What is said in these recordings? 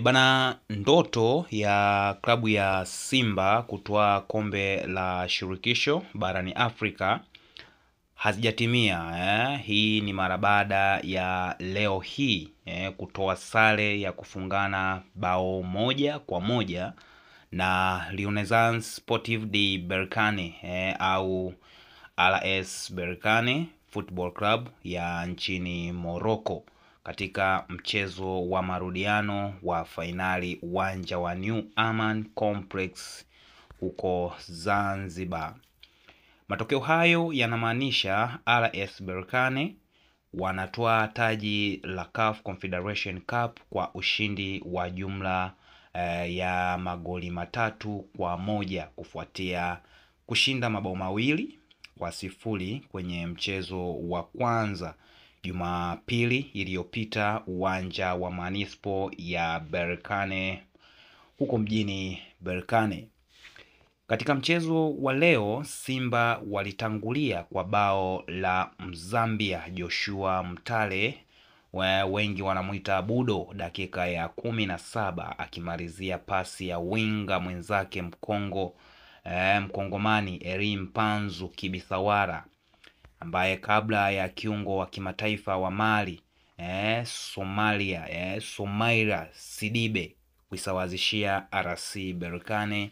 Bana, ndoto ya klabu ya Simba kutwaa kombe la shirikisho barani Afrika hazijatimia. Hii ni mara baada ya leo hii kutoa sare ya kufungana bao 1-1 na Renaissance Sportive de Berkane au RS Berkane Football Club ya nchini Morocco katika mchezo wa marudiano wa fainali uwanja wa New Aman Complex huko Zanzibar. Matokeo hayo yanamaanisha RS Berkane wanatoa taji la CAF Confederation Cup kwa ushindi wa jumla ya magoli 3-1 kufuatia kushinda mabao 2-0 kwenye mchezo wa kwanza Jumapili iliyopita uwanja wa Manispo ya Berkane huko mjini Berkane. Katika mchezo wa leo, Simba walitangulia kwa bao la Mzambia Joshua Mutale, wengi wanamuita Budo, dakika ya 17 akimalizia pasi ya winga mwenzake Mkongomani Erim Panzu Kibisawara, ambaye kabla ya kiungo wa kimataifa wa Mali Somalia Sidibe kuisawazishia RC Berkane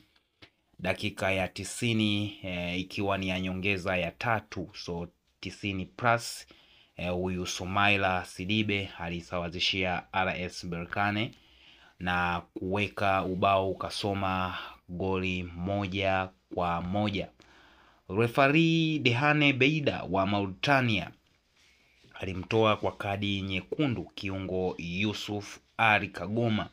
dakika ya 90 ikiwa ni ya nyongeza ya 3, so 90 plus. Huyu Somalia Sidibe alisawazishia RS Berkane na kuweka ubao ukasoma goli 1-1. Referee Dehane Beida wa Mauritania alimtoa kwa kadi nyekundu kiungo Yusuf Ali Kagoma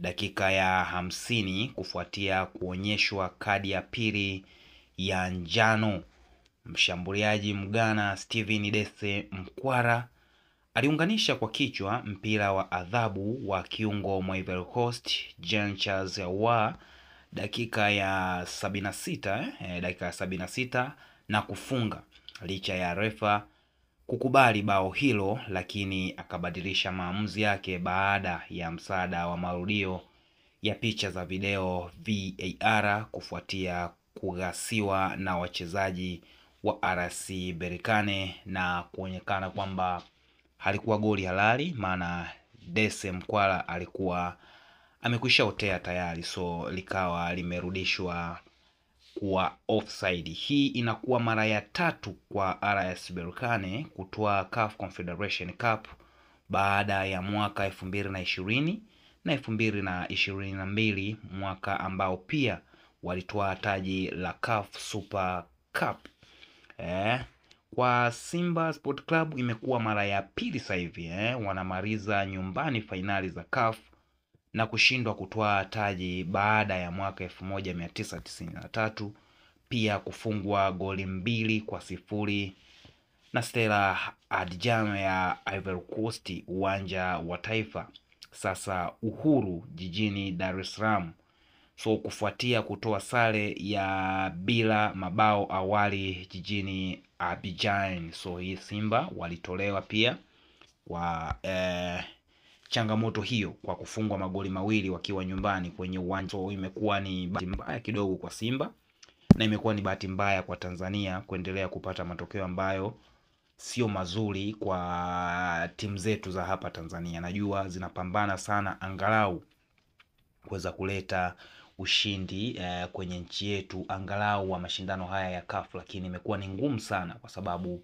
dakika ya 50 kufuatia kuonyeshwa kadi ya pili ya njano. Mshambuliaji Mgana Steven Dese Mkwara aliunganisha kwa kichwa mpira wa adhabu wa kiungo Ivory Coast Jean Charles Ahoua dakika ya 76 na kufunga licha ya refa kukubali bao hilo, lakini akabadilisha maamuzi yake baada ya msaada wa marudio ya picha za video VAR kufuatia kughasiwa na wachezaji wa RC Berkane na kuonekana kwamba halikuwa goli halali, maana Dese Mkwala alikuwa amekwisha otea tayari, so likawa limerudishwa kuwa offside. Hii inakuwa mara ya 3 kwa RS Berkane kutoa CAF Confederation Cup baada ya mwaka 2020 na 2022, mwaka ambao pia walitoa taji la CAF Super Cup. Kwa Simba Sport Club imekuwa mara ya pili sasa hivi wanamaliza nyumbani fainali za CAF na kushindwa kutoa taji baada ya mwaka 1993 pia kufungwa goli 2-0 na Stella Adjano ya Ivory Coast uwanja wa Taifa sasa Uhuru jijini Dar es Salaam, so kufuatia kutoa sare ya bila mabao awali jijini Abidjan. So hii Simba walitolewa pia kwa changamoto hiyo kwa kufungwa magoli 2 wakiwa nyumbani kwenye uwanja. So imekuwa ni bahati mbaya kidogo kwa Simba na imekuwa ni bahati mbaya kwa Tanzania kuendelea kupata matokeo ambayo sio mazuri kwa timu zetu za hapa Tanzania. Najua zinapambana sana angalau kuweza kuleta ushindi kwenye nchi yetu angalau wa mashindano haya ya CAF, lakini imekuwa ni ngumu sana kwa sababu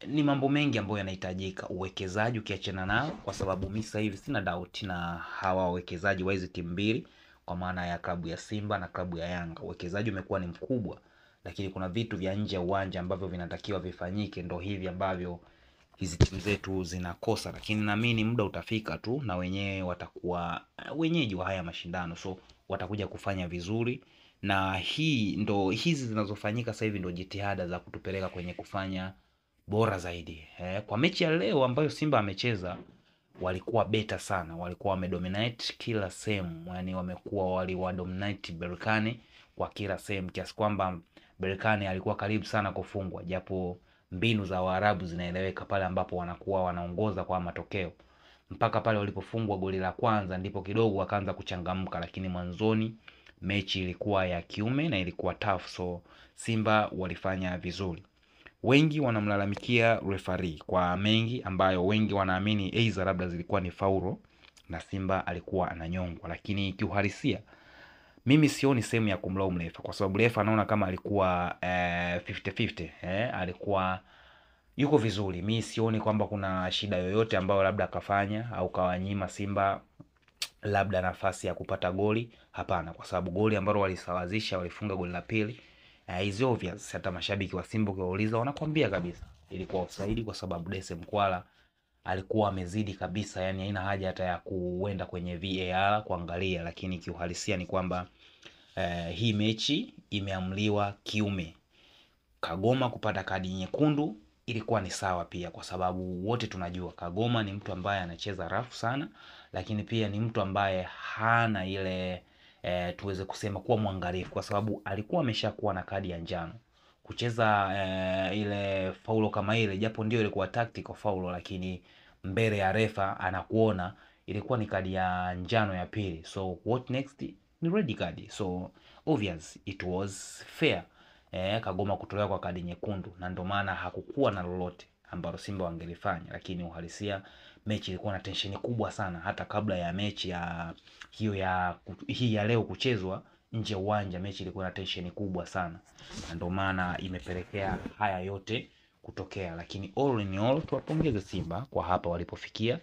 ni mambo mengi ambayo yanahitajika, uwekezaji ukiachana nao, kwa sababu mimi sasa hivi sina doubt na hawa wawekezaji wa hizi timu mbili, kwa maana ya klabu ya Simba na klabu ya Yanga. Uwekezaji umekuwa ni mkubwa, lakini kuna vitu vya nje ya uwanja ambavyo vinatakiwa vifanyike, ndo hivi ambavyo hizi timu zetu zinakosa. Lakini naamini muda utafika tu na wenyewe watakuwa wenyeji wa haya mashindano, so watakuja kufanya vizuri, na hizi zinazofanyika sasa hivi ndo jitihada za kutupeleka kwenye kufanya bora zaidi. Kwa mechi ya leo ambayo Simba amecheza walikuwa beta sana, walikuwa wamedominate kila sehemu, yani waliwadominate Berkane kwa kila sehemu, kiasi kwamba Berkane alikuwa karibu sana kufungwa, japo mbinu za Waarabu zinaeleweka pale ambapo wanakuwa wanaongoza kwa matokeo. mpaka pale walipofungwa goli la kwanza ndipo kidogo wakaanza kuchangamka, lakini mwanzoni mechi ilikuwa ya kiume na ilikuwa tough, so Simba walifanya vizuri. Wengi wanamlalamikia referee kwa mengi ambayo wengi wanaamini aidha labda zilikuwa ni faulo na Simba alikuwa ananyongwa, lakini kiuhalisia mimi sioni sehemu ya kumlaumu refa, kwa sababu refa anaona kama alikuwa 50-50, alikuwa yuko vizuri. Mimi sioni kwamba kuna shida yoyote ambayo labda akafanya au kawanyima Simba labda nafasi ya kupata goli. Hapana, kwa sababu goli ambalo walisawazisha, walifunga goli la pili, is obvious. Hata mashabiki wa Simba ukiwauliza wanakwambia kabisa ilikuwa offside, kwa sababu Dese Mkwala alikuwa amezidi kabisa, yani haina haja hata ya kuenda kwenye VAR kuangalia. Lakini kiuhalisia ni kwamba hii mechi imeamliwa kiume. Kagoma kupata kadi nyekundu ilikuwa ni sawa pia, kwa sababu wote tunajua Kagoma ni mtu ambaye anacheza rafu sana, lakini pia ni mtu ambaye hana ile tuweze kusema kuwa mwangalifu, kwa sababu alikuwa ameshakuwa na kadi ya njano. Kucheza ile faulo kama ile, japo ndio ilikuwa tactical faulo, lakini mbele ya refa anakuona, ilikuwa ni kadi ya njano ya pili. So what next? Ni red card. So obvious it was fair Kagoma kutolewa kwa kadi nyekundu, na ndio maana hakukuwa na lolote ambalo Simba wangelifanya. Lakini uhalisia mechi ilikuwa na tensheni kubwa sana, hata kabla ya mechi ya hii ya leo kuchezwa nje ya uwanja, mechi ilikuwa na tensheni kubwa sana, na ndio maana imepelekea haya yote kutokea. Lakini all in all, tuwapongeze Simba kwa hapa walipofikia.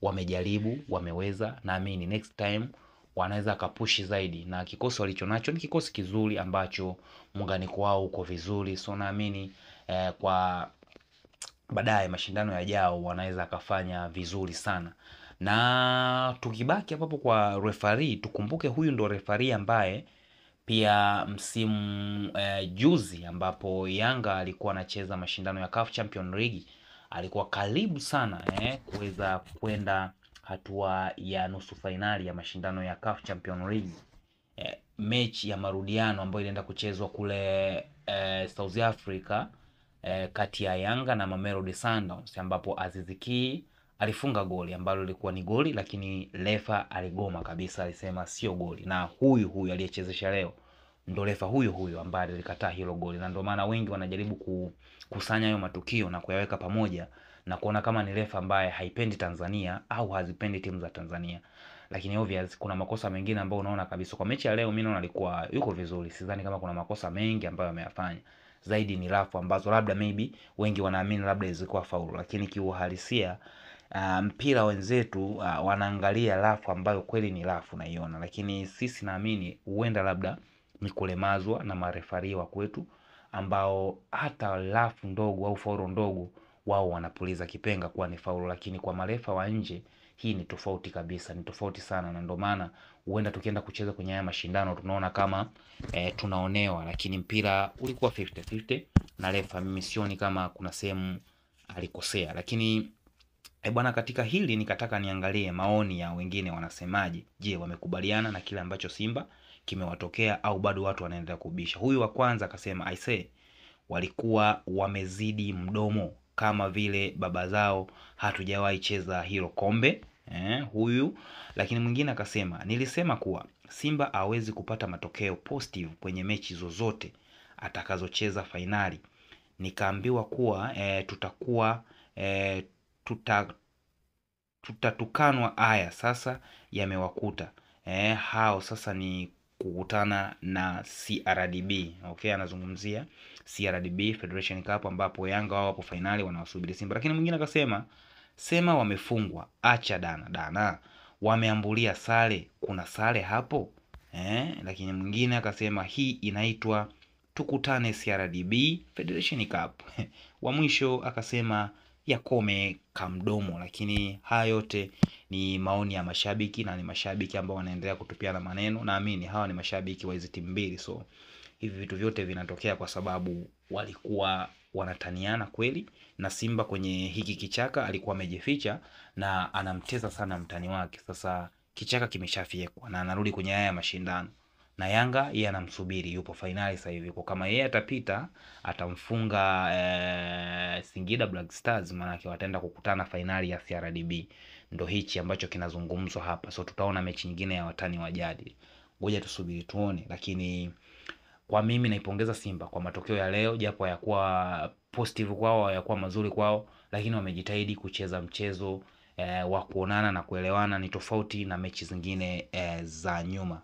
Wamejaribu, wameweza, naamini next time wanaweza kapushi zaidi, na kikosi walichonacho ni kikosi kizuri ambacho muunganiko wao uko vizuri. So naamini kwa baadaye mashindano yajao wanaweza kafanya vizuri sana. Na tukibaki hapo kwa referee, tukumbuke huyu ndo referee ambaye pia msimu juzi ambapo Yanga alikuwa anacheza mashindano ya CAF Champions League alikuwa karibu sana kuweza kwenda hatua ya nusu fainali ya mashindano ya CAF Champions League. Mechi ya marudiano ambayo ilienda kuchezwa kule South Africa kati ya Yanga na Mamelodi Sundowns, ambapo Aziz Ki alifunga goli ambalo lilikuwa ni goli, lakini refa aligoma kabisa, alisema sio goli. Na huyu aliyechezesha leo ndo refa huyu ambaye alikataa hilo goli, na ndio maana wengi wanajaribu kukusanya hayo matukio na kuyaweka pamoja na kuona kama ni refa ambaye haipendi Tanzania au hazipendi timu za Tanzania. Lakini obvious kuna makosa mengine ambayo unaona kabisa kwa mechi ya leo, mimi naona alikuwa yuko vizuri. Sidhani kama kuna makosa mengi ambayo ameyafanya, zaidi ni rafu ambazo labda maybe wengi wanaamini labda zilikuwa faulu, lakini kiuhalisia mpira wenzetu wanaangalia rafu ambayo kweli ni rafu naiona, lakini sisi naamini huenda labda ni kulemazwa na marefari wa kwetu ambao hata rafu ndogo au faulu ndogo wao wanapuliza kipenga kuwa ni faulu. Lakini kwa marefa wa nje hii ni tofauti kabisa, ni tofauti sana, na ndio maana huenda tukienda kucheza kwenye haya mashindano tunaona kama tunaonewa, lakini mpira ulikuwa 50-50 na refa mimi sioni kama kuna sehemu alikosea. Lakini bwana, katika hili nikataka niangalie maoni ya wengine wanasemaje. Je, wamekubaliana na kile ambacho Simba kimewatokea au bado watu wanaendelea kubisha? Huyu wa kwanza akasema I say walikuwa wamezidi mdomo kama vile baba zao hatujawahi cheza hilo kombe huyu. Lakini mwingine akasema nilisema kuwa Simba hawezi kupata matokeo positive kwenye mechi zozote atakazocheza fainali. Nikaambiwa kuwa tutakuwa tutatukanwa. Haya sasa yamewakuta hao sasa ni kukutana na CRDB. Okay, anazungumzia CRDB Federation Cup ambapo Yanga wao wapo finali wanawasubiri Simba. Lakini mwingine akasema sema wamefungwa, acha dana wameambulia sare, kuna sare hapo Lakini mwingine akasema hii inaitwa tukutane CRDB Federation Cup. Wa mwisho akasema yakome kamdomo. Lakini haya yote ni maoni ya mashabiki, na ni mashabiki ambao wanaendelea kutupiana maneno. Naamini hawa ni mashabiki wa hizo timu mbili, so hivi vitu vyote vinatokea kwa sababu walikuwa wanataniana kweli, na Simba kwenye hiki kichaka alikuwa amejificha na anamteza sana mtani wake. Sasa kichaka kimeshafyekwa na anarudi kwenye haya mashindano, na Yanga yeye anamsubiri, yupo finali sasa hivi. Kwa kama yeye atapita atamfunga Singida Black Stars, maanake wataenda kukutana fainali ya CRDB. Ndo hichi ambacho kinazungumzwa hapa. So tutaona mechi nyingine ya watani wa jadi. Ngoja tusubiri tuone, lakini kwa mimi naipongeza Simba kwa matokeo ya leo, japo hayakuwa positive kwao, hayakuwa mazuri kwao, lakini wamejitahidi kucheza mchezo wa kuonana na kuelewana. Ni tofauti na mechi zingine za nyuma.